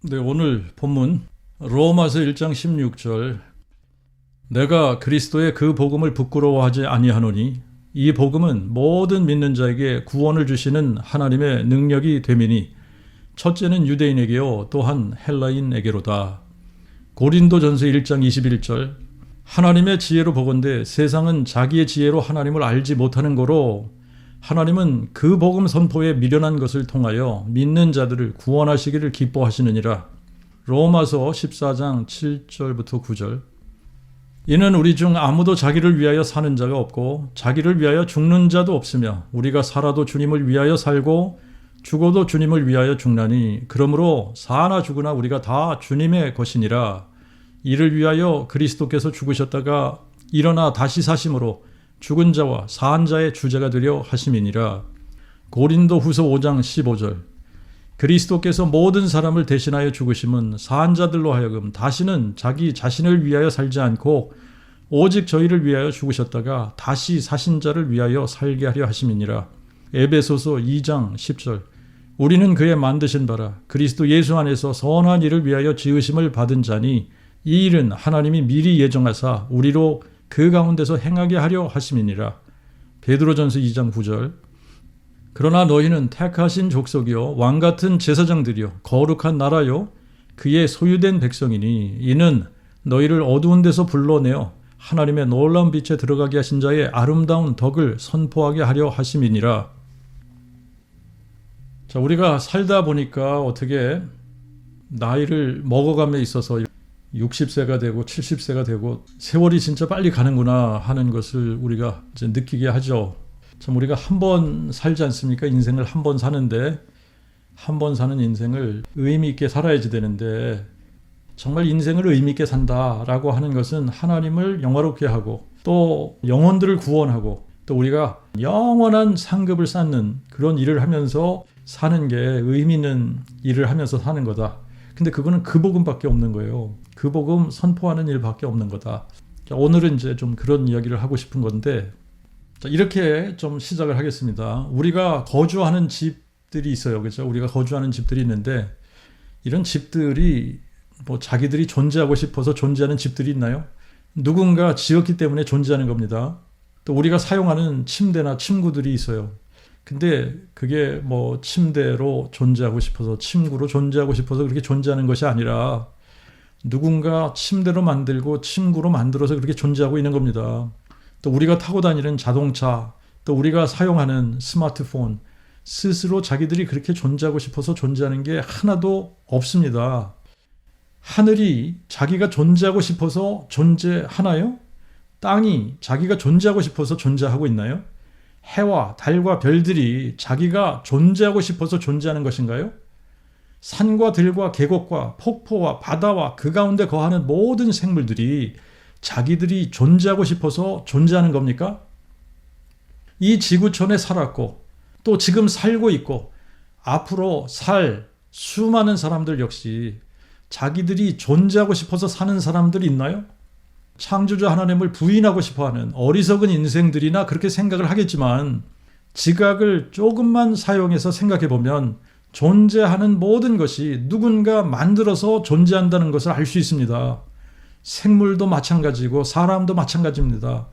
네, 오늘 본문 로마서 1장 16절 내가 그리스도의 그 복음을 부끄러워하지 아니하노니 이 복음은 모든 믿는 자에게 구원을 주시는 하나님의 능력이 됨이니 첫째는 유대인에게요 또한 헬라인에게로다. 고린도전서 1장 21절 하나님의 지혜로 보건대 세상은 자기의 지혜로 하나님을 알지 못하는 거로 하나님은 그 복음 선포에 미련한 것을 통하여 믿는 자들을 구원하시기를 기뻐하시느니라. 로마서 14장 7절부터 9절 이는 우리 중 아무도 자기를 위하여 사는 자가 없고 자기를 위하여 죽는 자도 없으며 우리가 살아도 주님을 위하여 살고 죽어도 주님을 위하여 죽나니 그러므로 사나 죽으나 우리가 다 주님의 것이니라. 이를 위하여 그리스도께서 죽으셨다가 일어나 다시 사심으로 죽은 자와 산 자의 주제가 되려 하심이니라. 고린도 후서 5장 15절 그리스도께서 모든 사람을 대신하여 죽으심은 산 자들로 하여금 다시는 자기 자신을 위하여 살지 않고 오직 저희를 위하여 죽으셨다가 다시 사신 자를 위하여 살게 하려 하심이니라. 에베소서 2장 10절 우리는 그의 만드신 바라 그리스도 예수 안에서 선한 일을 위하여 지으심을 받은 자니 이 일은 하나님이 미리 예정하사 우리로 그 가운데서 행하게 하려 하심이니라. 베드로전서 2장 9절 그러나 너희는 택하신 족속이요 왕같은 제사장들이요 거룩한 나라요 그의 소유된 백성이니 이는 너희를 어두운 데서 불러내어 하나님의 놀라운 빛에 들어가게 하신 자의 아름다운 덕을 선포하게 하려 하심이니라. 자, 우리가 살다 보니까 어떻게 나이를 먹어감에 있어서 60세가 되고 70세가 되고 세월이 진짜 빨리 가는구나 하는 것을 우리가 이제 느끼게 하죠. 참 우리가 한 번 살지 않습니까? 인생을 한 번 사는데 한 번 사는 인생을 의미 있게 살아야지 되는데 정말 인생을 의미 있게 산다라고 하는 것은 하나님을 영화롭게 하고 또 영혼들을 구원하고 또 우리가 영원한 상급을 쌓는 그런 일을 하면서 사는 게 의미 있는 일을 하면서 사는 거다. 근데 그거는 그 복음밖에 없는 거예요. 그 복음 선포하는 일밖에 없는 거다. 자, 오늘은 이제 좀 그런 이야기를 하고 싶은 건데 자, 이렇게 좀 시작을 하겠습니다. 우리가 거주하는 집들이 있어요. 그렇죠? 우리가 거주하는 집들이 있는데 이런 집들이 뭐 자기들이 존재하고 싶어서 존재하는 집들이 있나요? 누군가 지었기 때문에 존재하는 겁니다. 또 우리가 사용하는 침대나 침구들이 있어요. 근데 그게 뭐 침대로 존재하고 싶어서 침구로 존재하고 싶어서 그렇게 존재하는 것이 아니라 누군가 침대로 만들고 침구로 만들어서 그렇게 존재하고 있는 겁니다. 또 우리가 타고 다니는 자동차, 또 우리가 사용하는 스마트폰 스스로 자기들이 그렇게 존재하고 싶어서 존재하는 게 하나도 없습니다. 하늘이 자기가 존재하고 싶어서 존재하나요? 땅이 자기가 존재하고 싶어서 존재하고 있나요? 해와 달과 별들이 자기가 존재하고 싶어서 존재하는 것인가요? 산과 들과 계곡과 폭포와 바다와 그 가운데 거하는 모든 생물들이 자기들이 존재하고 싶어서 존재하는 겁니까? 이 지구촌에 살았고 또 지금 살고 있고 앞으로 살 수많은 사람들 역시 자기들이 존재하고 싶어서 사는 사람들이 있나요? 창조주 하나님을 부인하고 싶어하는 어리석은 인생들이나 그렇게 생각을 하겠지만 지각을 조금만 사용해서 생각해 보면 존재하는 모든 것이 누군가 만들어서 존재한다는 것을 알 수 있습니다. 생물도 마찬가지고 사람도 마찬가지입니다.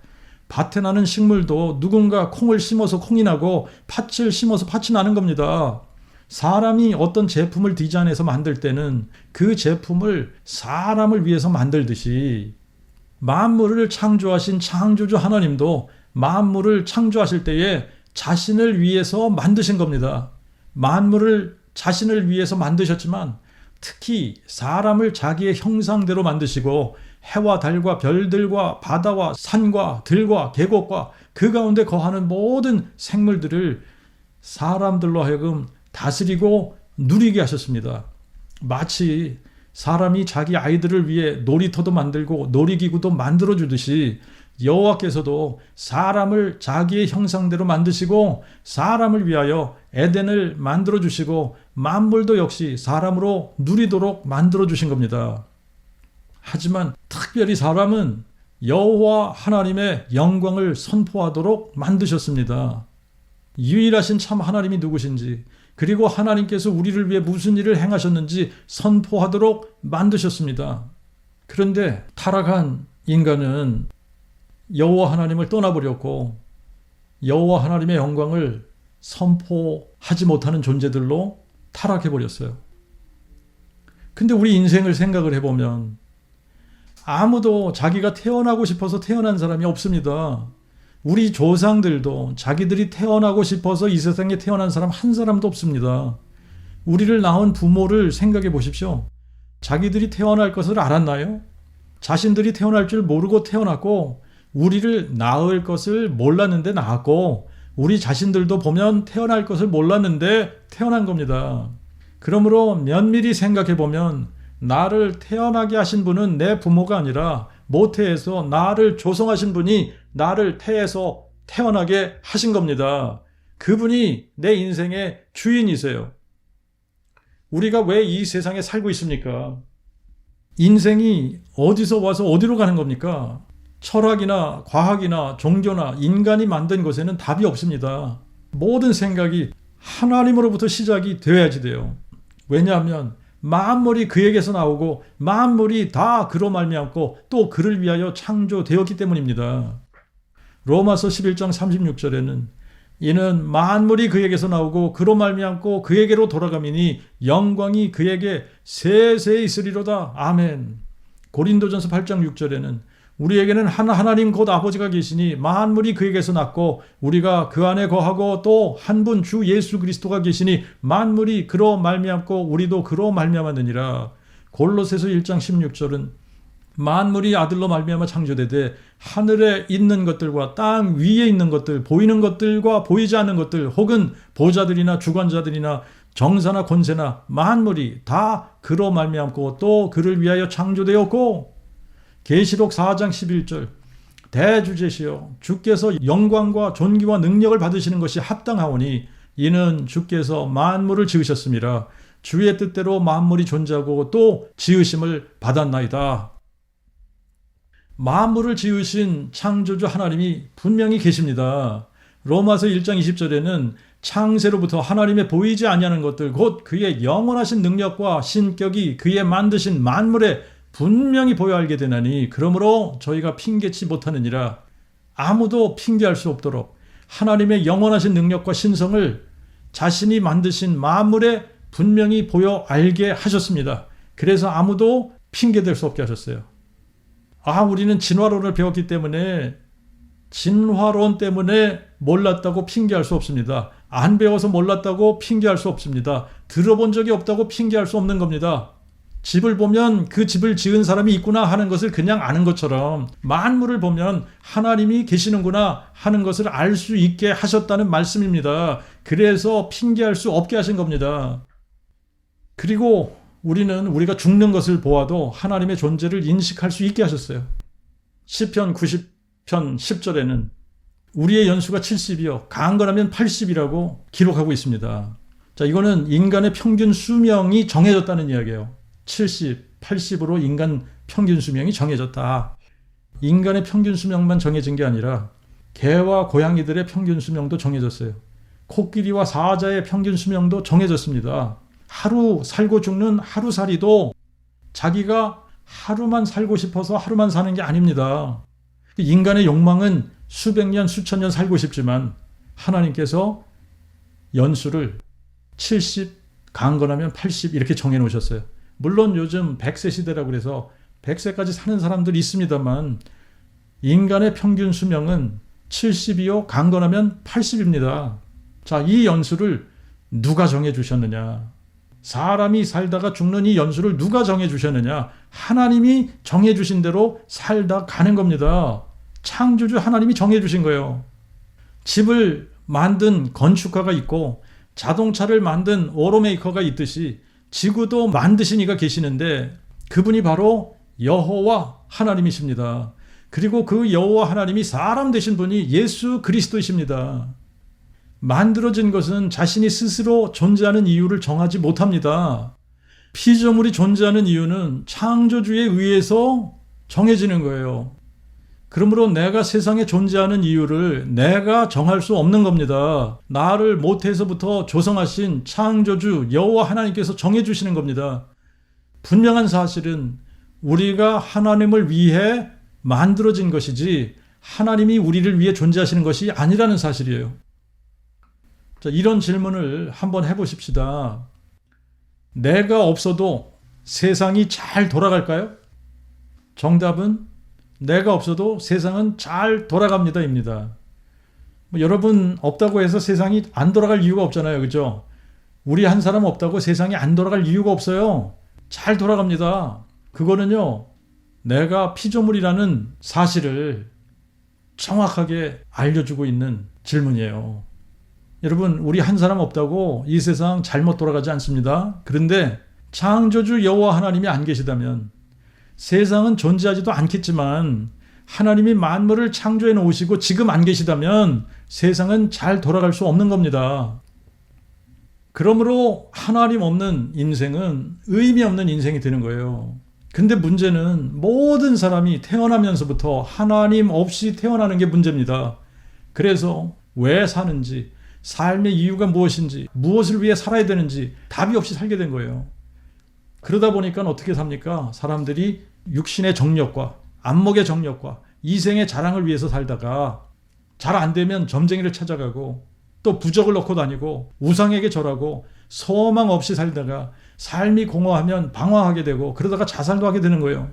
밭에 나는 식물도 누군가 콩을 심어서 콩이 나고 팥을 심어서 팥이 나는 겁니다. 사람이 어떤 제품을 디자인해서 만들 때는 그 제품을 사람을 위해서 만들듯이 만물을 창조하신 창조주 하나님도 만물을 창조하실 때에 자신을 위해서 만드신 겁니다. 만물을 자신을 위해서 만드셨지만 특히 사람을 자기의 형상대로 만드시고 해와 달과 별들과 바다와 산과 들과 계곡과 그 가운데 거하는 모든 생물들을 사람들로 하여금 다스리고 누리게 하셨습니다. 마치 사람이 자기 아이들을 위해 놀이터도 만들고 놀이기구도 만들어주듯이 여호와께서도 사람을 자기의 형상대로 만드시고 사람을 위하여 에덴을 만들어주시고 만물도 역시 사람으로 누리도록 만들어주신 겁니다. 하지만 특별히 사람은 여호와 하나님의 영광을 선포하도록 만드셨습니다. 유일하신 참 하나님이 누구신지 그리고 하나님께서 우리를 위해 무슨 일을 행하셨는지 선포하도록 만드셨습니다. 그런데 타락한 인간은 여호와 하나님을 떠나버렸고 여호와 하나님의 영광을 선포하지 못하는 존재들로 타락해버렸어요. 근데 우리 인생을 생각을 해보면 아무도 자기가 태어나고 싶어서 태어난 사람이 없습니다. 우리 조상들도 자기들이 태어나고 싶어서 이 세상에 태어난 사람 한 사람도 없습니다. 우리를 낳은 부모를 생각해 보십시오. 자기들이 태어날 것을 알았나요? 자신들이 태어날 줄 모르고 태어났고 우리를 낳을 것을 몰랐는데 낳았고 우리 자신들도 보면 태어날 것을 몰랐는데 태어난 겁니다. 그러므로 면밀히 생각해 보면 나를 태어나게 하신 분은 내 부모가 아니라 모태에서 나를 조성하신 분이 나를 태에서 태어나게 하신 겁니다. 그분이 내 인생의 주인이세요. 우리가 왜 이 세상에 살고 있습니까? 인생이 어디서 와서 어디로 가는 겁니까? 철학이나 과학이나 종교나 인간이 만든 것에는 답이 없습니다. 모든 생각이 하나님으로부터 시작이 되어야지 돼요. 왜냐하면 만물이 그에게서 나오고 만물이 다 그로 말미암고 또 그를 위하여 창조되었기 때문입니다. 로마서 11장 36절에는 이는 만물이 그에게서 나오고 그로 말미암고 그에게로 돌아가미니 영광이 그에게 세세히 있으리로다. 아멘. 고린도전서 8장 6절에는 우리에게는 한 하나님 곧 아버지가 계시니 만물이 그에게서 났고 우리가 그 안에 거하고 또 한 분 주 예수 그리스도가 계시니 만물이 그로 말미암고 우리도 그로 말미암았느니라. 골로새서 1장 16절은 만물이 아들로 말미암아 창조되되 하늘에 있는 것들과 땅 위에 있는 것들, 보이는 것들과 보이지 않는 것들, 혹은 보좌들이나 주관자들이나 정사나 권세나 만물이 다 그로 말미암고 또 그를 위하여 창조되었고, 계시록 4장 11절 대주제시여 주께서 영광과 존귀와 능력을 받으시는 것이 합당하오니 이는 주께서 만물을 지으셨습니다. 주의 뜻대로 만물이 존재하고 또 지으심을 받았나이다. 만물을 지으신 창조주 하나님이 분명히 계십니다. 로마서 1장 20절에는 창세로부터 하나님의 보이지 아니하는 것들 곧 그의 영원하신 능력과 신격이 그의 만드신 만물에 분명히 보여 알게 되나니 그러므로 저희가 핑계치 못하느니라. 아무도 핑계할 수 없도록 하나님의 영원하신 능력과 신성을 자신이 만드신 만물에 분명히 보여 알게 하셨습니다. 그래서 아무도 핑계댈 수 없게 하셨어요. 우리는 진화론을 배웠기 때문에 진화론 때문에 몰랐다고 핑계할 수 없습니다. 안 배워서 몰랐다고 핑계할 수 없습니다. 들어본 적이 없다고 핑계할 수 없는 겁니다. 집을 보면 그 집을 지은 사람이 있구나 하는 것을 그냥 아는 것처럼 만물을 보면 하나님이 계시는구나 하는 것을 알 수 있게 하셨다는 말씀입니다. 그래서 핑계할 수 없게 하신 겁니다. 그리고 우리가 죽는 것을 보아도 하나님의 존재를 인식할 수 있게 하셨어요. 시편 90편 10절에는 우리의 연수가 70이요 강건하면 80이라고 기록하고 있습니다. 자, 이거는 인간의 평균 수명이 정해졌다는 이야기예요. 70, 80으로 인간 평균 수명이 정해졌다. 인간의 평균 수명만 정해진 게 아니라 개와 고양이들의 평균 수명도 정해졌어요. 코끼리와 사자의 평균 수명도 정해졌습니다. 하루 살고 죽는 하루살이도 자기가 하루만 살고 싶어서 하루만 사는 게 아닙니다. 인간의 욕망은 수백 년, 수천 년 살고 싶지만 하나님께서 연수를 70, 강건하면 80 이렇게 정해놓으셨어요. 물론 요즘 100세 시대라고 그래서 100세까지 사는 사람들이 있습니다만 인간의 평균 수명은 70이요 강건하면 80입니다. 자, 이 연수를 누가 정해주셨느냐? 사람이 살다가 죽는 이 연수를 누가 정해주셨느냐? 하나님이 정해주신 대로 살다 가는 겁니다. 창조주 하나님이 정해주신 거예요. 집을 만든 건축가가 있고 자동차를 만든 오토메이커가 있듯이 지구도 만드신 이가 계시는데 그분이 바로 여호와 하나님이십니다. 그리고 그 여호와 하나님이 사람 되신 분이 예수 그리스도이십니다. 만들어진 것은 자신이 스스로 존재하는 이유를 정하지 못합니다. 피조물이 존재하는 이유는 창조주에 의해서 정해지는 거예요. 그러므로 내가 세상에 존재하는 이유를 내가 정할 수 없는 겁니다. 나를 모태에서부터 조성하신 창조주 여호와 하나님께서 정해주시는 겁니다. 분명한 사실은 우리가 하나님을 위해 만들어진 것이지 하나님이 우리를 위해 존재하시는 것이 아니라는 사실이에요. 자, 이런 질문을 한번 해보십시다. 내가 없어도 세상이 잘 돌아갈까요? 정답은 내가 없어도 세상은 잘 돌아갑니다입니다. 여러분 없다고 해서 세상이 안 돌아갈 이유가 없잖아요. 그죠? 우리 한 사람 없다고 세상이 안 돌아갈 이유가 없어요. 잘 돌아갑니다. 그거는요, 내가 피조물이라는 사실을 정확하게 알려주고 있는 질문이에요. 여러분, 우리 한 사람 없다고 이 세상 잘못 돌아가지 않습니다. 그런데 창조주 여호와 하나님이 안 계시다면 세상은 존재하지도 않겠지만 하나님이 만물을 창조해 놓으시고 지금 안 계시다면 세상은 잘 돌아갈 수 없는 겁니다. 그러므로 하나님 없는 인생은 의미 없는 인생이 되는 거예요. 근데 문제는 모든 사람이 태어나면서부터 하나님 없이 태어나는 게 문제입니다. 그래서 왜 사는지, 삶의 이유가 무엇인지, 무엇을 위해 살아야 되는지 답이 없이 살게 된 거예요. 그러다 보니까 어떻게 삽니까? 사람들이 육신의 정력과 안목의 정력과 이생의 자랑을 위해서 살다가 잘 안 되면 점쟁이를 찾아가고 또 부적을 넣고 다니고 우상에게 절하고 소망 없이 살다가 삶이 공허하면 방황하게 되고 그러다가 자살도 하게 되는 거예요.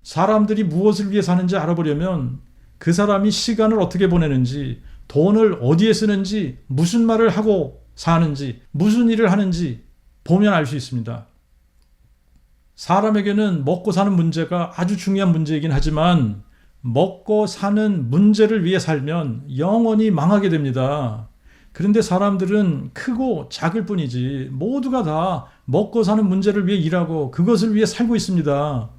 사람들이 무엇을 위해 사는지 알아보려면 그 사람이 시간을 어떻게 보내는지, 돈을 어디에 쓰는지, 무슨 말을 하고 사는지, 무슨 일을 하는지 보면 알 수 있습니다. 사람에게는 먹고 사는 문제가 아주 중요한 문제이긴 하지만 먹고 사는 문제를 위해 살면 영원히 망하게 됩니다. 그런데 사람들은 크고 작을 뿐이지 모두가 다 먹고 사는 문제를 위해 일하고 그것을 위해 살고 있습니다.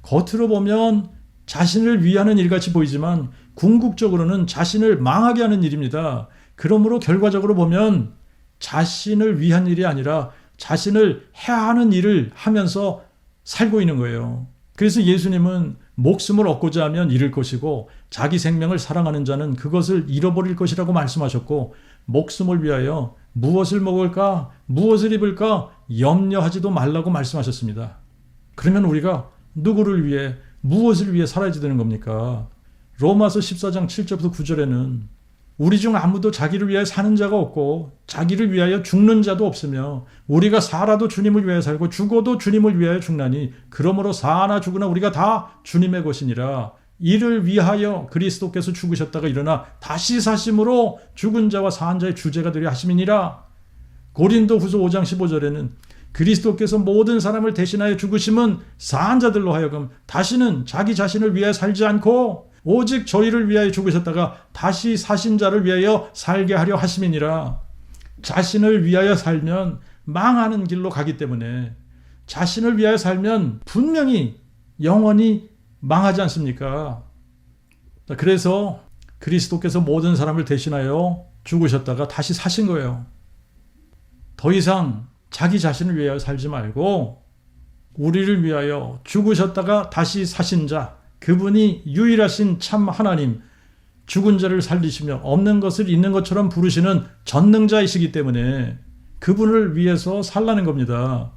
겉으로 보면 자신을 위하는 일같이 보이지만 궁극적으로는 자신을 망하게 하는 일입니다. 그러므로 결과적으로 보면 자신을 위한 일이 아니라 자신을 해하는 일을 하면서 살고 있는 거예요. 그래서 예수님은 목숨을 얻고자 하면 잃을 것이고 자기 생명을 사랑하는 자는 그것을 잃어버릴 것이라고 말씀하셨고, 목숨을 위하여 무엇을 먹을까, 무엇을 입을까 염려하지도 말라고 말씀하셨습니다. 그러면 우리가 누구를 위해, 무엇을 위해 살아야 되는 겁니까? 로마서 14장 7절부터 9절에는 우리 중 아무도 자기를 위하여 사는 자가 없고 자기를 위하여 죽는 자도 없으며 우리가 살아도 주님을 위하여 살고 죽어도 주님을 위하여 죽나니 그러므로 사나 죽으나 우리가 다 주님의 것이니라. 이를 위하여 그리스도께서 죽으셨다가 일어나 다시 사심으로 죽은 자와 산 자의 주제가 되려 하심이니라. 고린도후서 5장 15절에는 그리스도께서 모든 사람을 대신하여 죽으심은 산 자들로 하여금 다시는 자기 자신을 위하여 살지 않고 오직 저희를 위하여 죽으셨다가 다시 사신 자를 위하여 살게 하려 하심이니라. 자신을 위하여 살면 망하는 길로 가기 때문에 자신을 위하여 살면 분명히 영원히 망하지 않습니까? 그래서 그리스도께서 모든 사람을 대신하여 죽으셨다가 다시 사신 거예요. 더 이상 자기 자신을 위하여 살지 말고 우리를 위하여 죽으셨다가 다시 사신 자, 그분이 유일하신 참 하나님, 죽은 자를 살리시며 없는 것을 있는 것처럼 부르시는 전능자이시기 때문에 그분을 위해서 살라는 겁니다.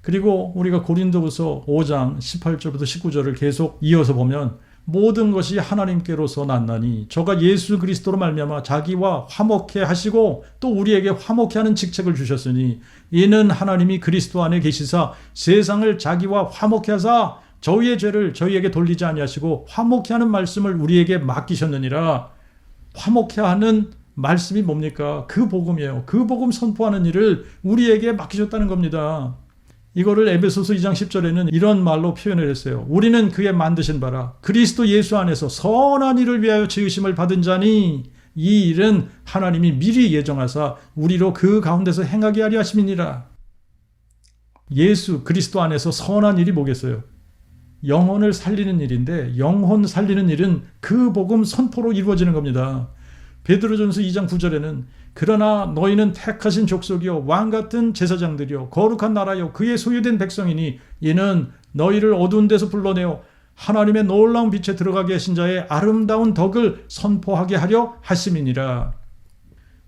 그리고 우리가 고린도후서 5장 18절부터 19절을 계속 이어서 보면 모든 것이 하나님께로서 났나니 저가 예수 그리스도로 말미암아 자기와 화목해 하시고 또 우리에게 화목해 하는 직책을 주셨으니 이는 하나님이 그리스도 안에 계시사 세상을 자기와 화목해 하사 저희의 죄를 저희에게 돌리지 아니하시고 화목해 하는 말씀을 우리에게 맡기셨느니라. 화목해 하는 말씀이 뭡니까? 그 복음이에요. 그 복음 선포하는 일을 우리에게 맡기셨다는 겁니다. 이거를 에베소서 2장 10절에는 이런 말로 표현을 했어요. 우리는 그의 만드신 바라 그리스도 예수 안에서 선한 일을 위하여 지으심을 받은 자니 이 일은 하나님이 미리 예정하사 우리로 그 가운데서 행하게 하려 하심이니라. 예수 그리스도 안에서 선한 일이 뭐겠어요? 영혼을 살리는 일인데 영혼 살리는 일은 그 복음 선포로 이루어지는 겁니다. 베드로전서 2장 9절에는 그러나 너희는 택하신 족속이요 왕같은 제사장들이요 거룩한 나라요 그의 소유된 백성이니 이는 너희를 어두운 데서 불러내어 하나님의 놀라운 빛에 들어가게 하신 자의 아름다운 덕을 선포하게 하려 하심이니라.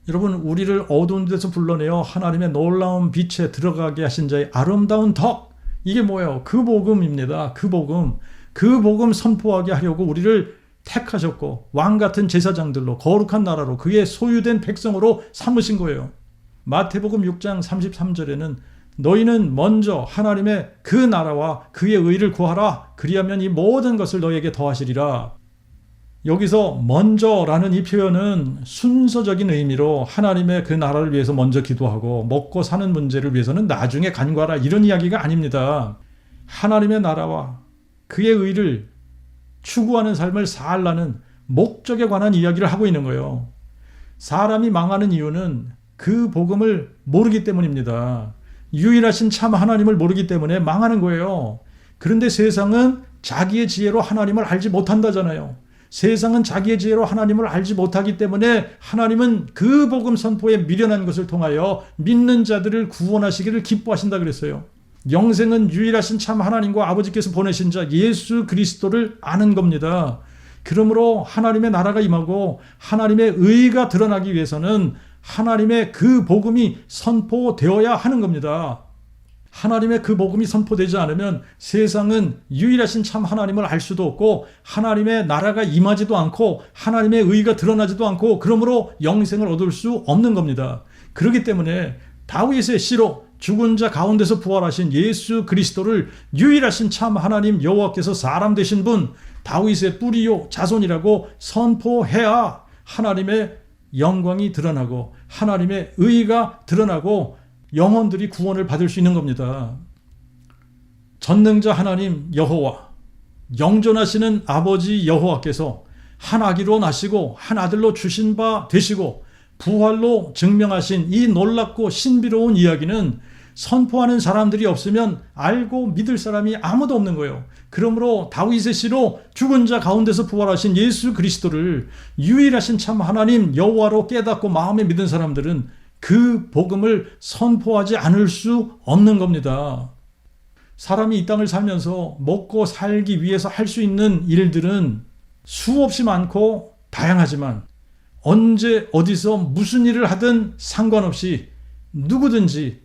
여러분, 우리를 어두운 데서 불러내어 하나님의 놀라운 빛에 들어가게 하신 자의 아름다운 덕, 이게 뭐예요? 그 복음입니다. 그 복음 선포하게 하려고 우리를 택하셨고 왕같은 제사장들로 거룩한 나라로 그의 소유된 백성으로 삼으신 거예요. 마태복음 6장 33절에는 너희는 먼저 하나님의 그 나라와 그의 의를 구하라. 그리하면 이 모든 것을 너희에게 더하시리라. 여기서 먼저라는 이 표현은 순서적인 의미로 하나님의 그 나라를 위해서 먼저 기도하고 먹고 사는 문제를 위해서는 나중에 간과하라, 이런 이야기가 아닙니다. 하나님의 나라와 그의 의를 추구하는 삶을 살라는 목적에 관한 이야기를 하고 있는 거예요. 사람이 망하는 이유는 그 복음을 모르기 때문입니다. 유일하신 참 하나님을 모르기 때문에 망하는 거예요. 그런데 세상은 자기의 지혜로 하나님을 알지 못한다잖아요. 세상은 자기의 지혜로 하나님을 알지 못하기 때문에 하나님은 그 복음 선포에 미련한 것을 통하여 믿는 자들을 구원하시기를 기뻐하신다 그랬어요. 영생은 유일하신 참 하나님과 아버지께서 보내신 자 예수 그리스도를 아는 겁니다. 그러므로 하나님의 나라가 임하고 하나님의 의가 드러나기 위해서는 하나님의 그 복음이 선포되어야 하는 겁니다. 하나님의 그 복음이 선포되지 않으면 세상은 유일하신 참 하나님을 알 수도 없고 하나님의 나라가 임하지도 않고 하나님의 의가 드러나지도 않고 그러므로 영생을 얻을 수 없는 겁니다. 그렇기 때문에 다윗의 씨로 죽은 자 가운데서 부활하신 예수 그리스도를 유일하신 참 하나님 여호와께서 사람 되신 분 다윗의 뿌리요 자손이라고 선포해야 하나님의 영광이 드러나고 하나님의 의가 드러나고 영혼들이 구원을 받을 수 있는 겁니다. 전능자 하나님 여호와, 영존하시는 아버지 여호와께서 한 아기로 나시고 한 아들로 주신 바 되시고 부활로 증명하신 이 놀랍고 신비로운 이야기는 선포하는 사람들이 없으면 알고 믿을 사람이 아무도 없는 거예요. 그러므로 다윗의 씨로 죽은 자 가운데서 부활하신 예수 그리스도를 유일하신 참 하나님 여호와로 깨닫고 마음에 믿은 사람들은 그 복음을 선포하지 않을 수 없는 겁니다. 사람이 이 땅을 살면서 먹고 살기 위해서 할 수 있는 일들은 수없이 많고 다양하지만 언제 어디서 무슨 일을 하든 상관없이 누구든지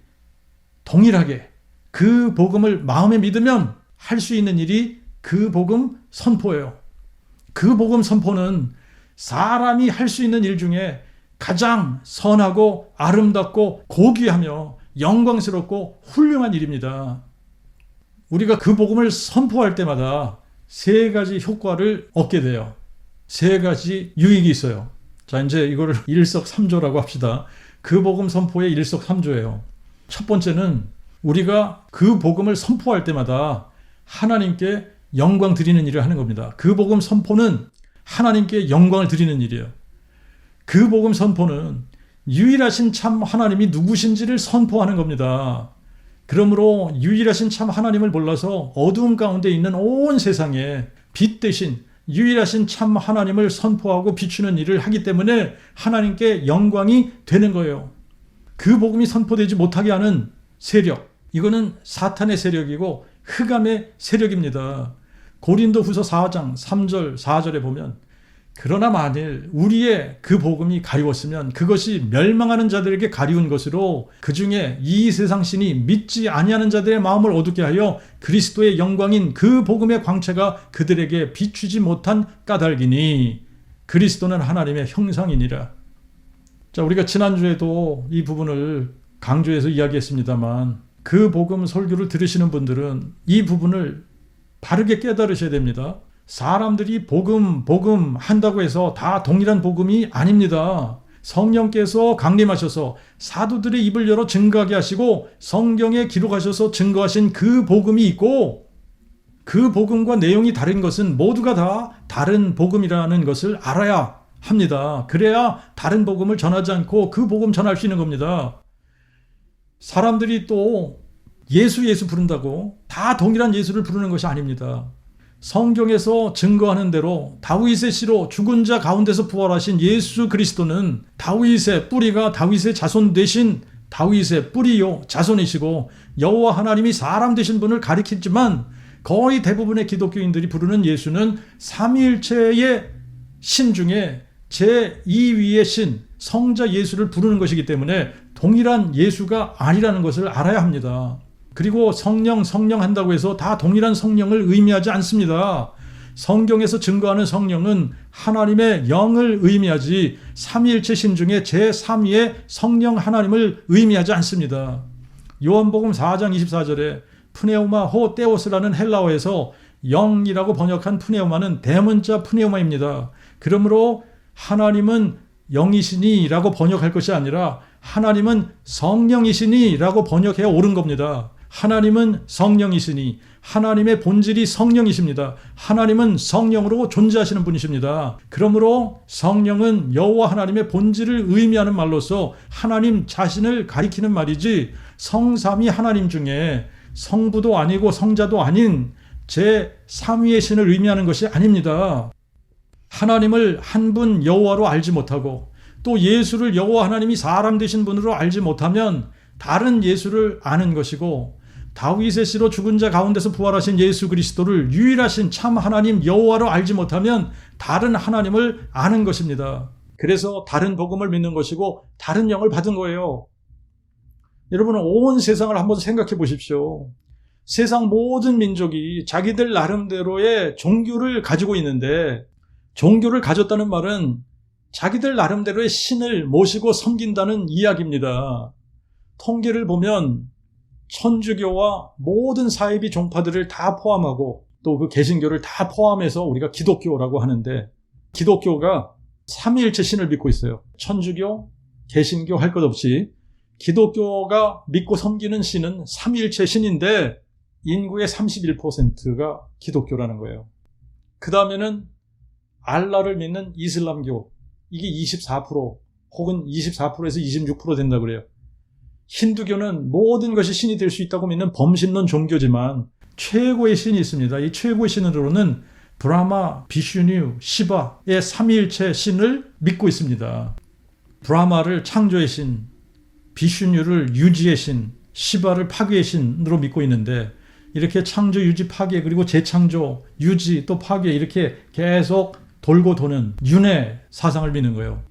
동일하게 그 복음을 마음에 믿으면 할 수 있는 일이 그 복음 선포예요. 그 복음 선포는 사람이 할 수 있는 일 중에 가장 선하고 아름답고 고귀하며 영광스럽고 훌륭한 일입니다. 우리가 그 복음을 선포할 때마다 세 가지 효과를 얻게 돼요. 세 가지 유익이 있어요. 자, 이제 이거를 일석삼조라고 합시다. 그 복음 선포의 일석삼조예요. 첫 번째는 우리가 그 복음을 선포할 때마다 하나님께 영광 드리는 일을 하는 겁니다. 그 복음 선포는 하나님께 영광을 드리는 일이에요. 그 복음 선포는 유일하신 참 하나님이 누구신지를 선포하는 겁니다. 그러므로 유일하신 참 하나님을 몰라서 어두움 가운데 있는 온 세상에 빛 대신 유일하신 참 하나님을 선포하고 비추는 일을 하기 때문에 하나님께 영광이 되는 거예요. 그 복음이 선포되지 못하게 하는 세력, 이거는 사탄의 세력이고 흑암의 세력입니다. 고린도후서 4장 3절 4절에 보면 그러나 만일 우리의 그 복음이 가리웠으면 그것이 멸망하는 자들에게 가리운 것으로 그 중에 이 세상 신이 믿지 아니하는 자들의 마음을 어둡게 하여 그리스도의 영광인 그 복음의 광채가 그들에게 비추지 못한 까닭이니 그리스도는 하나님의 형상이니라. 자, 우리가 지난주에도 이 부분을 강조해서 이야기했습니다만 그 복음 설교를 들으시는 분들은 이 부분을 바르게 깨달으셔야 됩니다. 사람들이 복음 한다고 해서 다 동일한 복음이 아닙니다. 성령께서 강림하셔서 사도들의 입을 열어 증거하게 하시고 성경에 기록하셔서 증거하신 그 복음이 있고 그 복음과 내용이 다른 것은 모두가 다 다른 복음이라는 것을 알아야 합니다. 그래야 다른 복음을 전하지 않고 그 복음 전할 수 있는 겁니다. 사람들이 또 예수 부른다고 다 동일한 예수를 부르는 것이 아닙니다. 성경에서 증거하는 대로 다윗의 씨로 죽은 자 가운데서 부활하신 예수 그리스도는 다윗의 뿌리가 다윗의 자손 되신 다윗의 뿌리요 자손이시고 여호와 하나님이 사람 되신 분을 가리키지만 거의 대부분의 기독교인들이 부르는 예수는 삼위일체의 신 중에 제2위의 신, 성자 예수를 부르는 것이기 때문에 동일한 예수가 아니라는 것을 알아야 합니다. 그리고 성령 한다고 해서 다 동일한 성령을 의미하지 않습니다. 성경에서 증거하는 성령은 하나님의 영을 의미하지 삼위일체 신 중에 제3위의 성령 하나님을 의미하지 않습니다. 요한복음 4장 24절에 푸네우마 호 테오스라는 헬라어에서 영이라고 번역한 푸네우마는 대문자 푸네우마입니다. 그러므로 하나님은 영이시니 라고 번역할 것이 아니라 하나님은 성령이시니 라고 번역해야 옳은 겁니다. 하나님은 성령이시니 하나님의 본질이 성령이십니다. 하나님은 성령으로 존재하시는 분이십니다. 그러므로 성령은 여호와 하나님의 본질을 의미하는 말로서 하나님 자신을 가리키는 말이지 성삼위 하나님 중에 성부도 아니고 성자도 아닌 제3위의 신을 의미하는 것이 아닙니다. 하나님을 한 분 여호와로 알지 못하고 또 예수를 여호와 하나님이 사람 되신 분으로 알지 못하면 다른 예수를 아는 것이고 다윗의 씨로 죽은 자 가운데서 부활하신 예수 그리스도를 유일하신 참 하나님 여호와로 알지 못하면 다른 하나님을 아는 것입니다. 그래서 다른 복음을 믿는 것이고 다른 영을 받은 거예요. 여러분은 온 세상을 한번 생각해 보십시오. 세상 모든 민족이 자기들 나름대로의 종교를 가지고 있는데 종교를 가졌다는 말은 자기들 나름대로의 신을 모시고 섬긴다는 이야기입니다. 통계를 보면 천주교와 모든 사이비 종파들을 다 포함하고 또 그 개신교를 다 포함해서 우리가 기독교라고 하는데 기독교가 삼위일체 신을 믿고 있어요. 천주교, 개신교 할 것 없이 기독교가 믿고 섬기는 신은 삼위일체 신인데 인구의 31%가 기독교라는 거예요. 그 다음에는 알라를 믿는 이슬람교, 이게 24% 혹은 24%에서 26% 된다고 그래요. 힌두교는 모든 것이 신이 될 수 있다고 믿는 범신론 종교지만 최고의 신이 있습니다. 이 최고의 신으로는 브라마, 비슈뉴, 시바의 삼위일체 신을 믿고 있습니다. 브라마를 창조의 신, 비슈뉴를 유지의 신, 시바를 파괴의 신으로 믿고 있는데 이렇게 창조, 유지, 파괴 그리고 재창조, 유지 또 파괴 이렇게 계속 돌고 도는 윤회 사상을 믿는 거예요.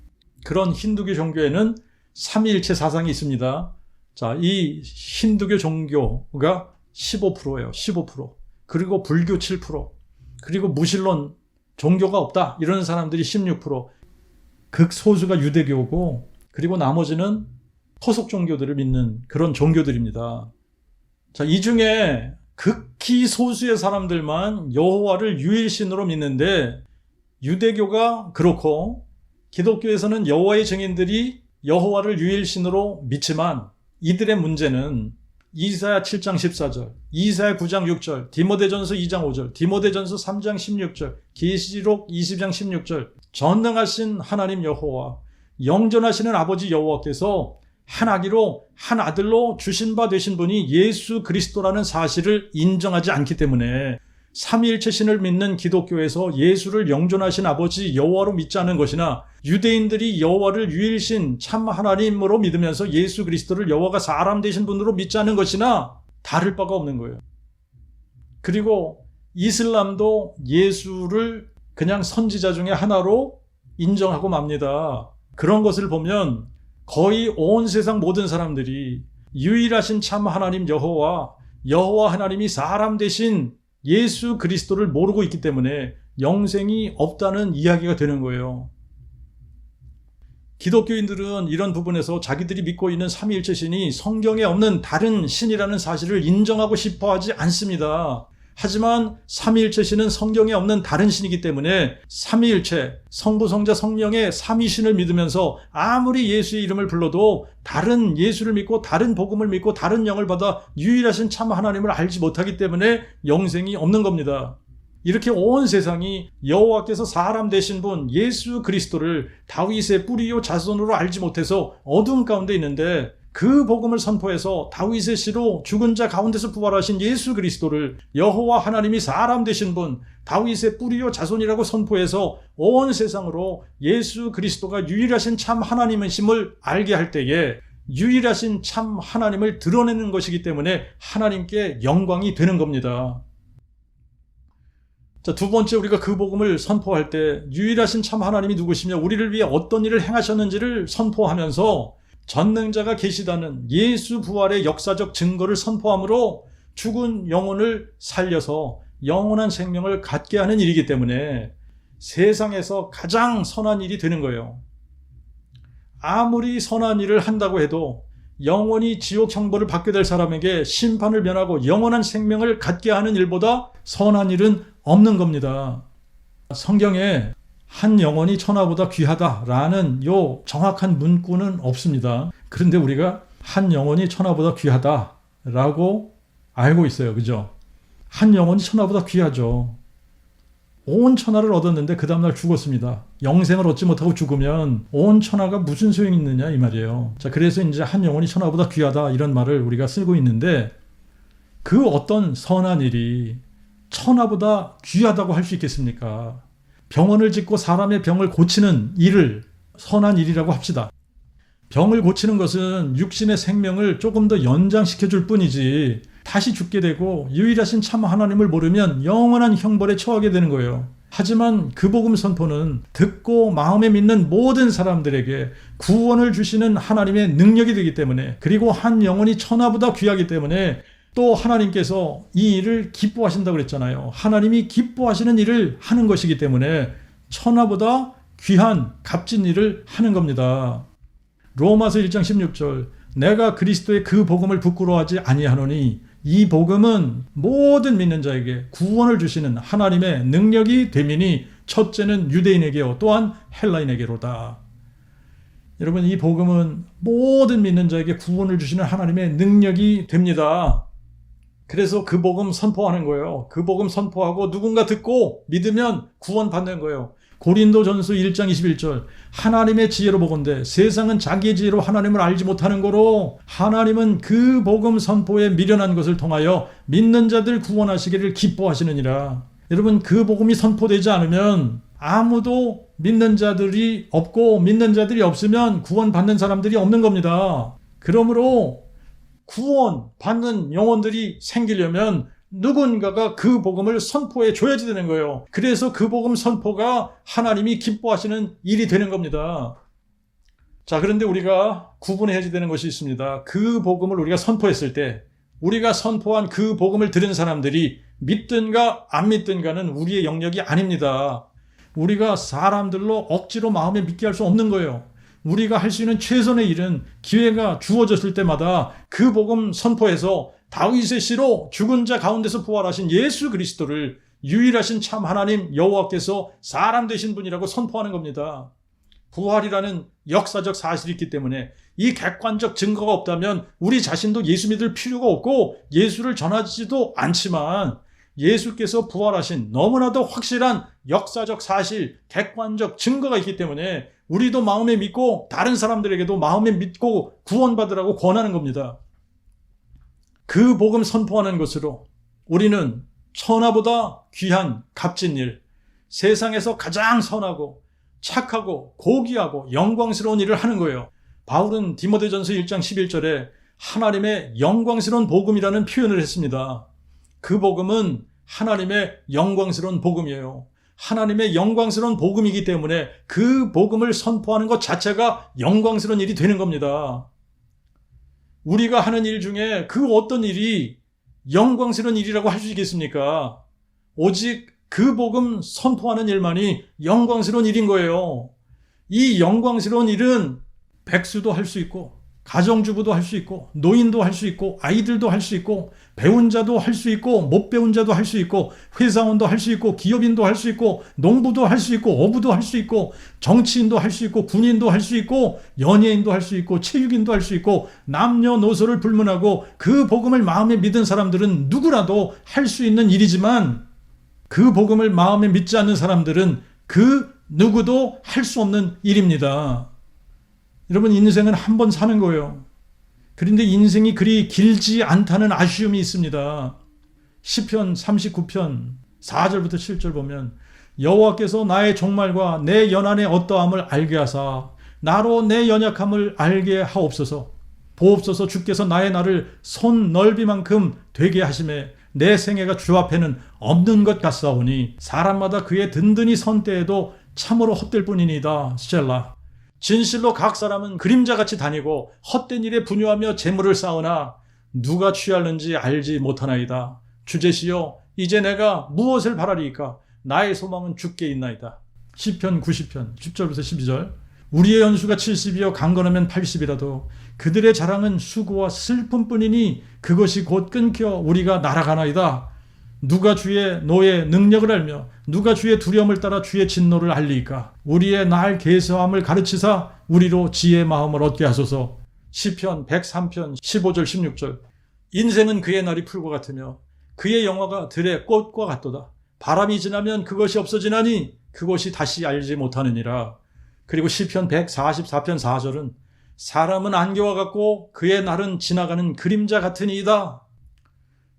그런 힌두교 종교에는 삼위일체 사상이 있습니다. 자, 이 힌두교 종교가 15%예요. 15%. 그리고 불교 7%. 그리고 무신론 종교가 없다. 이러는 사람들이 16%. 극소수가 유대교고 그리고 나머지는 토속 종교들을 믿는 그런 종교들입니다. 자, 이 중에 극히 소수의 사람들만 여호와를 유일신으로 믿는데 유대교가 그렇고 기독교에서는 여호와의 증인들이 여호와를 유일신으로 믿지만 이들의 문제는 이사야 7장 14절, 이사야 9장 6절, 디모데전서 2장 5절, 디모데전서 3장 16절, 계시록 20장 16절 전능하신 하나님 여호와, 영전하시는 아버지 여호와께서 한 아기로 한 아들로 주신 바 되신 분이 예수 그리스도라는 사실을 인정하지 않기 때문에 삼위일체 신을 믿는 기독교에서 예수를 영존하신 아버지 여호와로 믿지 않는 것이나 유대인들이 여호와를 유일신 참 하나님으로 믿으면서 예수 그리스도를 여호와가 사람 되신 분으로 믿지 않는 것이나 다를 바가 없는 거예요. 그리고 이슬람도 예수를 그냥 선지자 중에 하나로 인정하고 맙니다. 그런 것을 보면 거의 온 세상 모든 사람들이 유일하신 참 하나님 여호와 하나님이 사람 되신 예수 그리스도를 모르고 있기 때문에 영생이 없다는 이야기가 되는 거예요. 기독교인들은 이런 부분에서 자기들이 믿고 있는 삼위일체 신이 성경에 없는 다른 신이라는 사실을 인정하고 싶어 하지 않습니다. 하지만 삼위일체 신은 성경에 없는 다른 신이기 때문에 삼위일체, 성부, 성자, 성령의 삼위신을 믿으면서 아무리 예수의 이름을 불러도 다른 예수를 믿고 다른 복음을 믿고 다른 영을 받아 유일하신 참 하나님을 알지 못하기 때문에 영생이 없는 겁니다. 이렇게 온 세상이 여호와께서 사람 되신 분 예수 그리스도를 다윗의 뿌리요 자손으로 알지 못해서 어두움 가운데 있는데 그 복음을 선포해서 다윗의 씨로 죽은 자 가운데서 부활하신 예수 그리스도를 여호와 하나님이 사람 되신 분 다윗의 뿌리요 자손이라고 선포해서 온 세상으로 예수 그리스도가 유일하신 참 하나님이심을 알게 할 때에 유일하신 참 하나님을 드러내는 것이기 때문에 하나님께 영광이 되는 겁니다. 자, 두 번째, 우리가 그 복음을 선포할 때 유일하신 참 하나님이 누구시며 우리를 위해 어떤 일을 행하셨는지를 선포하면서 전능자가 계시다는 예수 부활의 역사적 증거를 선포함으로 죽은 영혼을 살려서 영원한 생명을 갖게 하는 일이기 때문에 세상에서 가장 선한 일이 되는 거예요. 아무리 선한 일을 한다고 해도 영원히 지옥 형벌을 받게 될 사람에게 심판을 면하고 영원한 생명을 갖게 하는 일보다 선한 일은 없는 겁니다. 성경에 한 영혼이 천하보다 귀하다라는 요 정확한 문구는 없습니다. 그런데 우리가 한 영혼이 천하보다 귀하다라고 알고 있어요. 그죠? 한 영혼이 천하보다 귀하죠. 온 천하를 얻었는데 그 다음날 죽었습니다. 영생을 얻지 못하고 죽으면 온 천하가 무슨 소용이 있느냐 이 말이에요. 자, 그래서 이제 한 영혼이 천하보다 귀하다 이런 말을 우리가 쓰고 있는데 그 어떤 선한 일이 천하보다 귀하다고 할 수 있겠습니까? 병원을 짓고 사람의 병을 고치는 일을 선한 일이라고 합시다. 병을 고치는 것은 육신의 생명을 조금 더 연장시켜 줄 뿐이지 다시 죽게 되고 유일하신 참 하나님을 모르면 영원한 형벌에 처하게 되는 거예요. 하지만 그 복음 선포는 듣고 마음에 믿는 모든 사람들에게 구원을 주시는 하나님의 능력이 되기 때문에, 그리고 한 영혼이 천하보다 귀하기 때문에 또 하나님께서 이 일을 기뻐하신다고 그랬잖아요. 하나님이 기뻐하시는 일을 하는 것이기 때문에 천하보다 귀한 값진 일을 하는 겁니다. 로마서 1장 16절, 내가 그리스도의 그 복음을 부끄러워하지 아니하노니 이 복음은 모든 믿는 자에게 구원을 주시는 하나님의 능력이 됨이니 첫째는 유대인에게요 또한 헬라인에게로다. 여러분, 이 복음은 모든 믿는 자에게 구원을 주시는 하나님의 능력이 됩니다. 그래서 그 복음 선포하는 거예요. 그 복음 선포하고 누군가 듣고 믿으면 구원받는 거예요. 고린도전서 1장 21절, 하나님의 지혜로 보건대 세상은 자기의 지혜로 하나님을 알지 못하는 거로 하나님은 그 복음 선포에 미련한 것을 통하여 믿는 자들 구원하시기를 기뻐하시느니라. 여러분, 그 복음이 선포되지 않으면 아무도 믿는 자들이 없고 믿는 자들이 없으면 구원받는 사람들이 없는 겁니다. 그러므로 구원받는 영혼들이 생기려면 누군가가 그 복음을 선포해 줘야지 되는 거예요. 그래서 그 복음 선포가 하나님이 기뻐하시는 일이 되는 겁니다. 자, 그런데 우리가 구분해야 되는 것이 있습니다. 그 복음을 우리가 선포했을 때 우리가 선포한 그 복음을 들은 사람들이 믿든가 안 믿든가는 우리의 영역이 아닙니다. 우리가 사람들로 억지로 마음에 믿게 할 수 없는 거예요. 우리가 할 수 있는 최선의 일은 기회가 주어졌을 때마다 그 복음 선포해서 다윗의 씨로 죽은 자 가운데서 부활하신 예수 그리스도를 유일하신 참 하나님 여호와께서 사람 되신 분이라고 선포하는 겁니다. 부활이라는 역사적 사실이 있기 때문에 이 객관적 증거가 없다면 우리 자신도 예수 믿을 필요가 없고 예수를 전하지도 않지만, 예수께서 부활하신 너무나도 확실한 역사적 사실, 객관적 증거가 있기 때문에 우리도 마음에 믿고 다른 사람들에게도 마음에 믿고 구원받으라고 권하는 겁니다. 그 복음 선포하는 것으로 우리는 천하보다 귀한 값진 일, 세상에서 가장 선하고 착하고 고귀하고 영광스러운 일을 하는 거예요. 바울은 디모데전서 1장 11절에 하나님의 영광스러운 복음이라는 표현을 했습니다. 그 복음은 하나님의 영광스러운 복음이에요. 하나님의 영광스러운 복음이기 때문에 그 복음을 선포하는 것 자체가 영광스러운 일이 되는 겁니다. 우리가 하는 일 중에 그 어떤 일이 영광스러운 일이라고 할 수 있겠습니까? 오직 그 복음 선포하는 일만이 영광스러운 일인 거예요. 이 영광스러운 일은 백수도 할 수 있고, 가정주부도 할 수 있고, 노인도 할 수 있고, 아이들도 할 수 있고, 배운 자도 할 수 있고, 못 배운 자도 할 수 있고, 회사원도 할 수 있고, 기업인도 할 수 있고, 농부도 할 수 있고, 어부도 할 수 있고, 정치인도 할 수 있고, 군인도 할 수 있고, 연예인도 할 수 있고, 체육인도 할 수 있고, 남녀노소를 불문하고 그 복음을 마음에 믿은 사람들은 누구라도 할 수 있는 일이지만, 그 복음을 마음에 믿지 않는 사람들은 그 누구도 할 수 없는 일입니다. 여러분, 인생은 한 번 사는 거예요. 그런데 인생이 그리 길지 않다는 아쉬움이 있습니다. 시편 39편 4절부터 7절 보면, 여호와께서 나의 종말과 내 연한의 어떠함을 알게 하사 나로 내 연약함을 알게 하옵소서. 보옵소서. 주께서 나의 날을 손 넓이만큼 되게 하심에 내 생애가 주 앞에는 없는 것 같사오니 사람마다 그의 든든히 선 때에도 참으로 헛될 뿐이니이다. 스텔라. 진실로 각 사람은 그림자같이 다니고 헛된 일에 분유하며 재물을 쌓으나 누가 취할는지 알지 못하나이다. 주제시여 이제 내가 무엇을 바라리이까? 나의 소망은 주께 있나이다. 시편 90편 10절부터 12절. 우리의 연수가 70이요 강건하면 80이라도 그들의 자랑은 수고와 슬픔뿐이니 그것이 곧 끊겨 우리가 날아가나이다. 누가 주의 노의 능력을 알며 누가 주의 두려움을 따라 주의 진노를 알리이까? 우리의 날 계수함을 가르치사 우리로 지혜의 마음을 얻게 하소서. 시편 103편 15절 16절. 인생은 그의 날이 풀과 같으며 그의 영화가 들의 꽃과 같도다. 바람이 지나면 그것이 없어지나니 그것이 다시 알지 못하느니라. 그리고 시편 144편 4절은 사람은 안개와 같고 그의 날은 지나가는 그림자 같으니이다.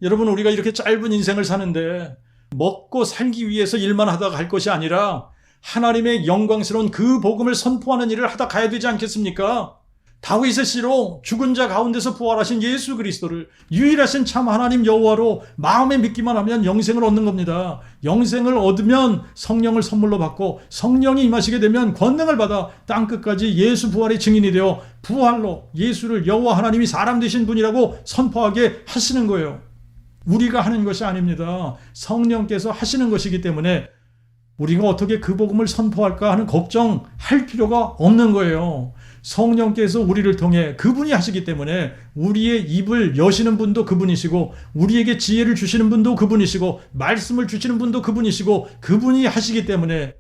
여러분, 우리가 이렇게 짧은 인생을 사는데 먹고 살기 위해서 일만 하다가 갈 것이 아니라 하나님의 영광스러운 그 복음을 선포하는 일을 하다 가야 되지 않겠습니까? 다윗의 씨로 죽은 자 가운데서 부활하신 예수 그리스도를 유일하신 참 하나님 여호와로 마음에 믿기만 하면 영생을 얻는 겁니다. 영생을 얻으면 성령을 선물로 받고 성령이 임하시게 되면 권능을 받아 땅끝까지 예수 부활의 증인이 되어 부활로 예수를 여호와 하나님이 사람 되신 분이라고 선포하게 하시는 거예요. 우리가 하는 것이 아닙니다. 성령께서 하시는 것이기 때문에 우리가 어떻게 그 복음을 선포할까 하는 걱정할 필요가 없는 거예요. 성령께서 우리를 통해 그분이 하시기 때문에 우리의 입을 여시는 분도 그분이시고 우리에게 지혜를 주시는 분도 그분이시고 말씀을 주시는 분도 그분이시고 그분이 하시기 때문에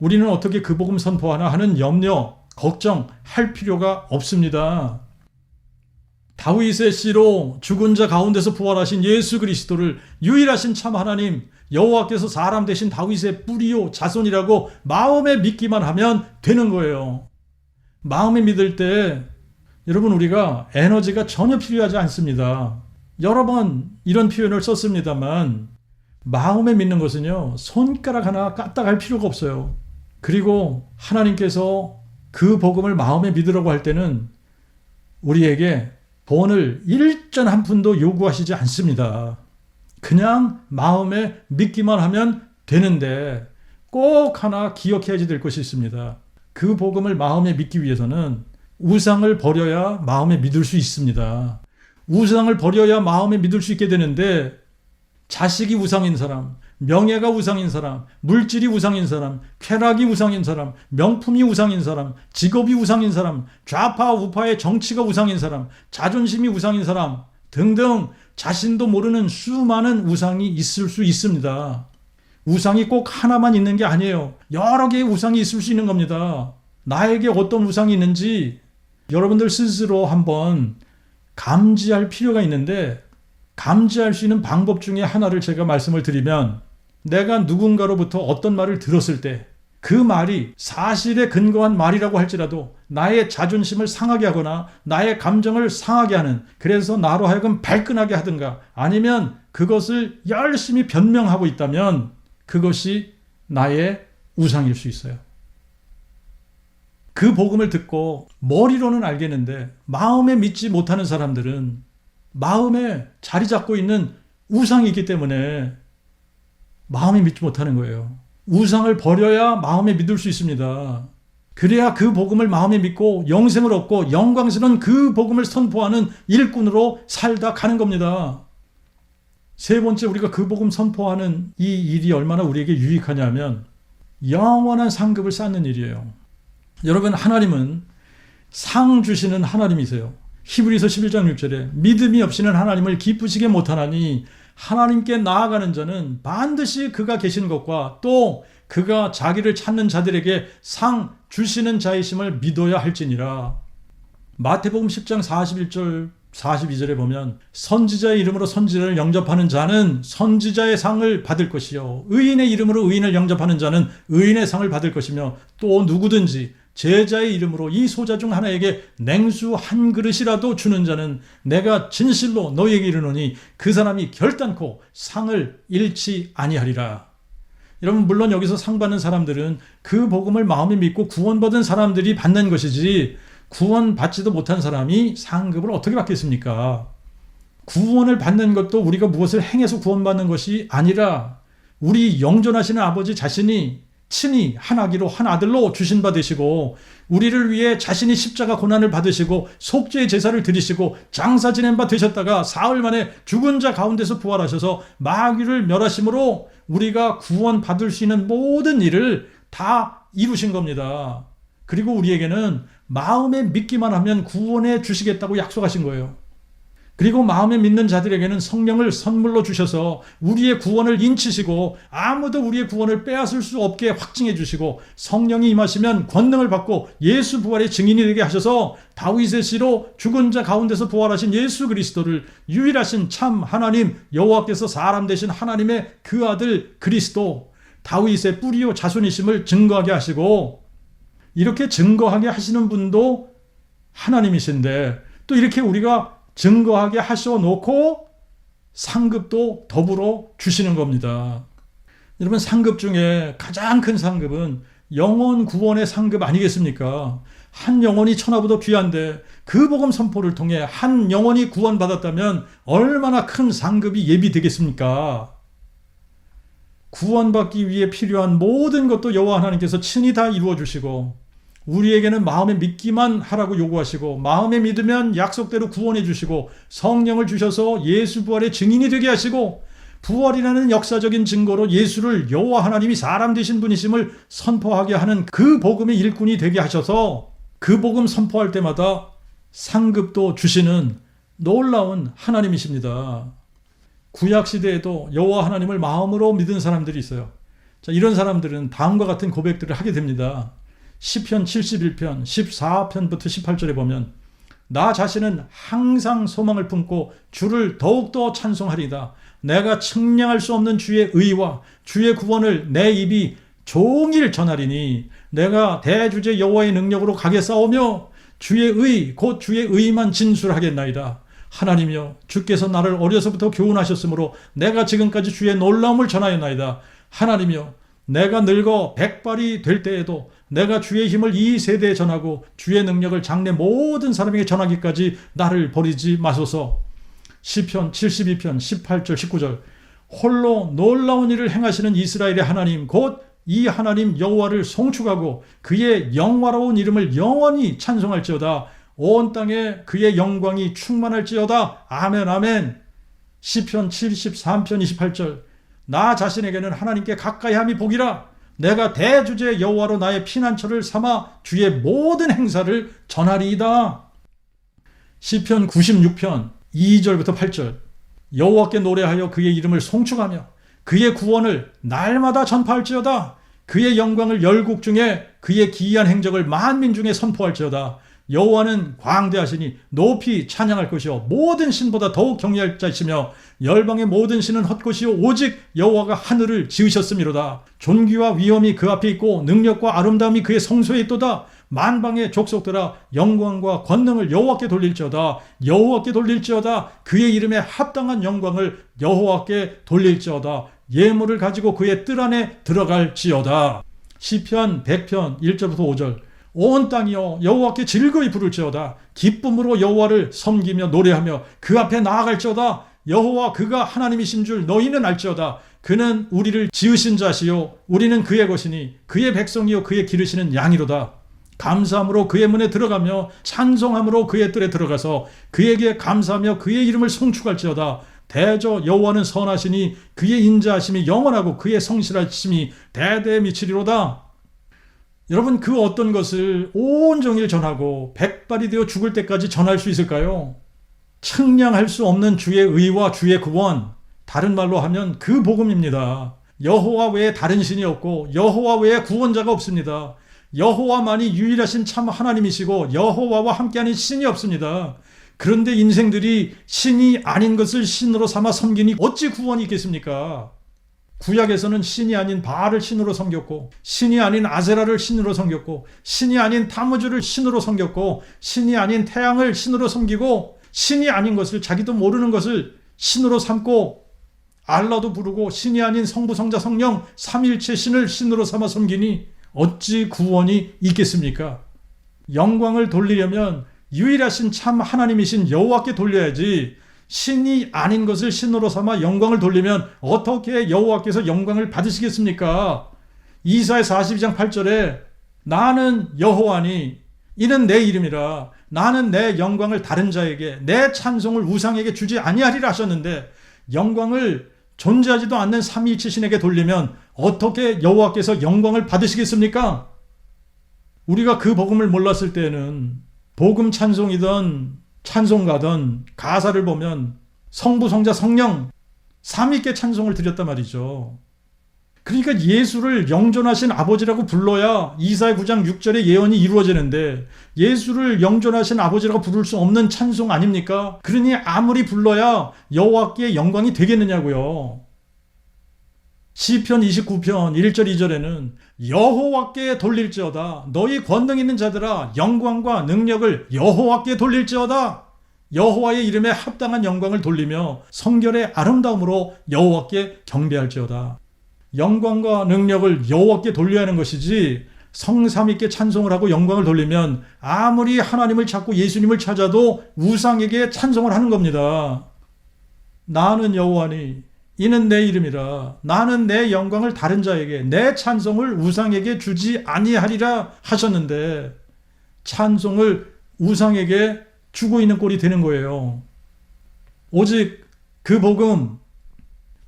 우리는 어떻게 그 복음 선포하나 하는 염려, 걱정할 필요가 없습니다. 다윗의 씨로 죽은 자 가운데서 부활하신 예수 그리스도를 유일하신 참 하나님 여호와께서 사람 되신 다윗의 뿌리요 자손이라고 마음에 믿기만 하면 되는 거예요. 마음에 믿을 때 여러분 우리가 에너지가 전혀 필요하지 않습니다. 여러 번 이런 표현을 썼습니다만 마음에 믿는 것은요 손가락 하나 까딱할 필요가 없어요. 그리고 하나님께서 그 복음을 마음에 믿으라고 할 때는 우리에게 돈을 일전 한 푼도 요구하시지 않습니다. 그냥 마음에 믿기만 하면 되는데 꼭 하나 기억해야지 될 것이 있습니다. 그 복음을 마음에 믿기 위해서는 우상을 버려야 마음에 믿을 수 있습니다. 우상을 버려야 마음에 믿을 수 있게 되는데 자식이 우상인 사람, 명예가 우상인 사람, 물질이 우상인 사람, 쾌락이 우상인 사람, 명품이 우상인 사람, 직업이 우상인 사람, 좌파 우파의 정치가 우상인 사람, 자존심이 우상인 사람 등등 자신도 모르는 수많은 우상이 있을 수 있습니다. 우상이 꼭 하나만 있는 게 아니에요. 여러 개의 우상이 있을 수 있는 겁니다. 나에게 어떤 우상이 있는지 여러분들 스스로 한번 감지할 필요가 있는데 감지할 수 있는 방법 중에 하나를 제가 말씀을 드리면 내가 누군가로부터 어떤 말을 들었을 때 그 말이 사실에 근거한 말이라고 할지라도 나의 자존심을 상하게 하거나 나의 감정을 상하게 하는 그래서 나로 하여금 발끈하게 하든가 아니면 그것을 열심히 변명하고 있다면 그것이 나의 우상일 수 있어요. 그 복음을 듣고 머리로는 알겠는데 마음에 믿지 못하는 사람들은 마음에 자리 잡고 있는 우상이 있기 때문에 마음에 믿지 못하는 거예요. 우상을 버려야 마음에 믿을 수 있습니다. 그래야 그 복음을 마음에 믿고 영생을 얻고 영광스러운 그 복음을 선포하는 일꾼으로 살다 가는 겁니다. 세 번째 우리가 그 복음 선포하는 이 일이 얼마나 우리에게 유익하냐면 영원한 상급을 쌓는 일이에요. 여러분 하나님은 상 주시는 하나님이세요. 히브리서 11장 6절에 믿음이 없이는 하나님을 기쁘시게 못하나니 하나님께 나아가는 자는 반드시 그가 계신 것과 또 그가 자기를 찾는 자들에게 상 주시는 자이심을 믿어야 할지니라. 마태복음 10장 41절 42절에 보면 선지자의 이름으로 선지자를 영접하는 자는 선지자의 상을 받을 것이요 의인의 이름으로 의인을 영접하는 자는 의인의 상을 받을 것이며 또 누구든지 제자의 이름으로 이 소자 중 하나에게 냉수 한 그릇이라도 주는 자는 내가 진실로 너희에게 이르노니 그 사람이 결단코 상을 잃지 아니하리라. 여러분 물론 여기서 상 받는 사람들은 그 복음을 마음에 믿고 구원받은 사람들이 받는 것이지 구원받지도 못한 사람이 상급을 어떻게 받겠습니까? 구원을 받는 것도 우리가 무엇을 행해서 구원받는 것이 아니라 우리 영존하시는 아버지 자신이 친히 한 아기로 한 아들로 주신 바 되시고 우리를 위해 자신이 십자가 고난을 받으시고 속죄의 제사를 드리시고 장사 지낸 바 되셨다가 사흘 만에 죽은 자 가운데서 부활하셔서 마귀를 멸하심으로 우리가 구원받을 수 있는 모든 일을 다 이루신 겁니다. 그리고 우리에게는 마음에 믿기만 하면 구원해 주시겠다고 약속하신 거예요. 그리고 마음에 믿는 자들에게는 성령을 선물로 주셔서 우리의 구원을 인치시고 아무도 우리의 구원을 빼앗을 수 없게 확증해 주시고 성령이 임하시면 권능을 받고 예수 부활의 증인이 되게 하셔서 다윗의 씨로 죽은 자 가운데서 부활하신 예수 그리스도를 유일하신 참 하나님 여호와께서 사람 되신 하나님의 그 아들 그리스도 다윗의 뿌리요 자손이심을 증거하게 하시고 이렇게 증거하게 하시는 분도 하나님이신데 또 이렇게 우리가 증거하게 하셔놓고 상급도 더불어 주시는 겁니다. 여러분 상급 중에 가장 큰 상급은 영혼 구원의 상급 아니겠습니까? 한 영혼이 천하보다 귀한데 그 복음 선포를 통해 한 영혼이 구원받았다면 얼마나 큰 상급이 예비되겠습니까? 구원받기 위해 필요한 모든 것도 여호와 하나님께서 친히 다 이루어 주시고 우리에게는 마음에 믿기만 하라고 요구하시고 마음에 믿으면 약속대로 구원해 주시고 성령을 주셔서 예수 부활의 증인이 되게 하시고 부활이라는 역사적인 증거로 예수를 여호와 하나님이 사람 되신 분이심을 선포하게 하는 그 복음의 일꾼이 되게 하셔서 그 복음 선포할 때마다 상급도 주시는 놀라운 하나님이십니다. 구약시대에도 여호와 하나님을 마음으로 믿은 사람들이 있어요. 자, 이런 사람들은 다음과 같은 고백들을 하게 됩니다. 시편 71편 14편부터 18절에 보면 나 자신은 항상 소망을 품고 주를 더욱더 찬송하리다. 내가 측량할 수 없는 주의 의와 주의 구원을 내 입이 종일 전하리니 내가 대주제 여호와의 능력으로 가게 싸우며 주의 의 곧 주의 의만 진술하겠나이다. 하나님이여 주께서 나를 어려서부터 교훈하셨으므로 내가 지금까지 주의 놀라움을 전하였나이다. 하나님이여 내가 늙어 백발이 될 때에도 내가 주의 힘을 이 세대에 전하고 주의 능력을 장래 모든 사람에게 전하기까지 나를 버리지 마소서. 시편 72편 18절 19절 홀로 놀라운 일을 행하시는 이스라엘의 하나님 곧 이 하나님 여호와를 송축하고 그의 영화로운 이름을 영원히 찬송할지어다. 온 땅에 그의 영광이 충만할지어다. 아멘 아멘. 시편 73편 28절 나 자신에게는 하나님께 가까이함이 복이라. 내가 대주제 여호와로 나의 피난처를 삼아 주의 모든 행사를 전하리이다. 시편 96편 2절부터 8절 여호와께 노래하여 그의 이름을 송축하며 그의 구원을 날마다 전파할지어다. 그의 영광을 열국 중에 그의 기이한 행적을 만민 중에 선포할지어다. 여호와는 광대하시니 높이 찬양할 것이요 모든 신보다 더욱 경외할 자이시며 열방의 모든 신은 헛것이요 오직 여호와가 하늘을 지으셨음이로다. 존귀와 위엄이 그 앞에 있고 능력과 아름다움이 그의 성소에 있도다. 만방의 족속들아 영광과 권능을 여호와께 돌릴지어다. 여호와께 돌릴지어다. 그의 이름에 합당한 영광을 여호와께 돌릴지어다. 예물을 가지고 그의 뜰 안에 들어갈지어다. 시편 100편 1절부터 5절 온 땅이여 여호와께 즐거이 부를지어다. 기쁨으로 여호와를 섬기며 노래하며 그 앞에 나아갈지어다. 여호와 그가 하나님이신 줄 너희는 알지어다. 그는 우리를 지으신 자시요 우리는 그의 것이니 그의 백성이요 그의 기르시는 양이로다. 감사함으로 그의 문에 들어가며 찬송함으로 그의 뜰에 들어가서 그에게 감사하며 그의 이름을 송축할지어다. 대저 여호와는 선하시니 그의 인자하심이 영원하고 그의 성실하심이 대대에 미치리로다. 여러분 그 어떤 것을 온종일 전하고 백발이 되어 죽을 때까지 전할 수 있을까요? 측량할 수 없는 주의 의와 주의 구원, 다른 말로 하면 그 복음입니다. 여호와 외에 다른 신이 없고 여호와 외에 구원자가 없습니다. 여호와만이 유일하신 참 하나님이시고 여호와와 함께하는 신이 없습니다. 그런데 인생들이 신이 아닌 것을 신으로 삼아 섬기니 어찌 구원이 있겠습니까? 구약에서는 신이 아닌 바알을 신으로 섬겼고 신이 아닌 아세라를 신으로 섬겼고 신이 아닌 타무주를 신으로 섬겼고 신이 아닌 태양을 신으로 섬기고 신이 아닌 것을 자기도 모르는 것을 신으로 삼고 알라도 부르고 신이 아닌 성부 성자 성령 삼일체 신을 신으로 삼아 섬기니 어찌 구원이 있겠습니까? 영광을 돌리려면 유일하신 참 하나님이신 여호와께 돌려야지 신이 아닌 것을 신으로 삼아 영광을 돌리면 어떻게 여호와께서 영광을 받으시겠습니까? 이사야 42장 8절에 나는 여호와니 이는 내 이름이라 나는 내 영광을 다른 자에게 내 찬송을 우상에게 주지 아니하리라 하셨는데 영광을 존재하지도 않는 삼위일체 신에게 돌리면 어떻게 여호와께서 영광을 받으시겠습니까? 우리가 그 복음을 몰랐을 때는 복음 찬송이든 찬송가든 가사를 보면 성부, 성자, 성령 삼위께 찬송을 드렸단 말이죠. 그러니까 예수를 영존하신 아버지라고 불러야 이사야 9장 6절의 예언이 이루어지는데 예수를 영존하신 아버지라고 부를 수 없는 찬송 아닙니까? 그러니 아무리 불러야 여호와께 영광이 되겠느냐고요. 시편 29편 1절 2절에는 여호와께 돌릴지어다 너희 권능 있는 자들아 영광과 능력을 여호와께 돌릴지어다 여호와의 이름에 합당한 영광을 돌리며 성결의 아름다움으로 여호와께 경배할지어다. 영광과 능력을 여호와께 돌려야 하는 것이지 성삼위께 찬송을 하고 영광을 돌리면 아무리 하나님을 찾고 예수님을 찾아도 우상에게 찬송을 하는 겁니다. 나는 여호와니 이는 내 이름이라 나는 내 영광을 다른 자에게 내 찬송을 우상에게 주지 아니하리라 하셨는데 찬송을 우상에게 주고 있는 꼴이 되는 거예요. 오직 그 복음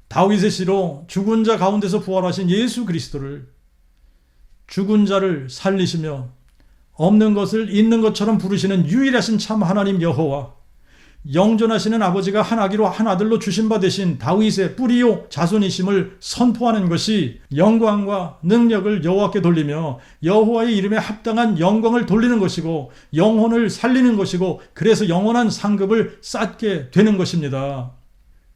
다윗의 씨로 죽은 자 가운데서 부활하신 예수 그리스도를 죽은 자를 살리시며 없는 것을 있는 것처럼 부르시는 유일하신 참 하나님 여호와 영존하시는 아버지가 한 아기로 한 아들로 주신 바 되신 다윗의 뿌리요 자손이심을 선포하는 것이 영광과 능력을 여호와께 돌리며 여호와의 이름에 합당한 영광을 돌리는 것이고 영혼을 살리는 것이고 그래서 영원한 상급을 쌓게 되는 것입니다.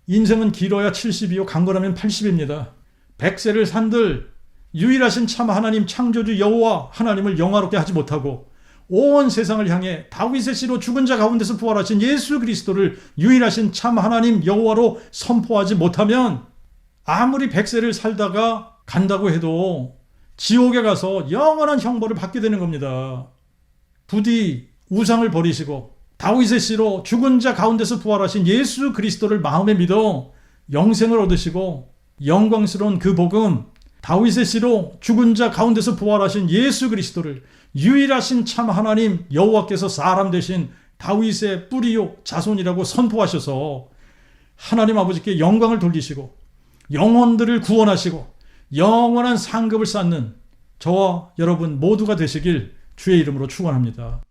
인생은 길어야 70이요 강건하면 80입니다. 100세를 산들 유일하신 참 하나님 창조주 여호와 하나님을 영화롭게 하지 못하고 온 세상을 향해 다윗의 씨로 죽은 자 가운데서 부활하신 예수 그리스도를 유일하신 참 하나님 여호와로 선포하지 못하면 아무리 100세를 살다가 간다고 해도 지옥에 가서 영원한 형벌을 받게 되는 겁니다. 부디 우상을 버리시고 다윗의 씨로 죽은 자 가운데서 부활하신 예수 그리스도를 마음에 믿어 영생을 얻으시고 영광스러운 그 복음 다윗의 씨로 죽은 자 가운데서 부활하신 예수 그리스도를 유일하신 참 하나님 여호와께서 사람 되신 다윗의 뿌리요 자손이라고 선포하셔서 하나님 아버지께 영광을 돌리시고 영혼들을 구원하시고 영원한 상급을 쌓는 저와 여러분 모두가 되시길 주의 이름으로 축원합니다.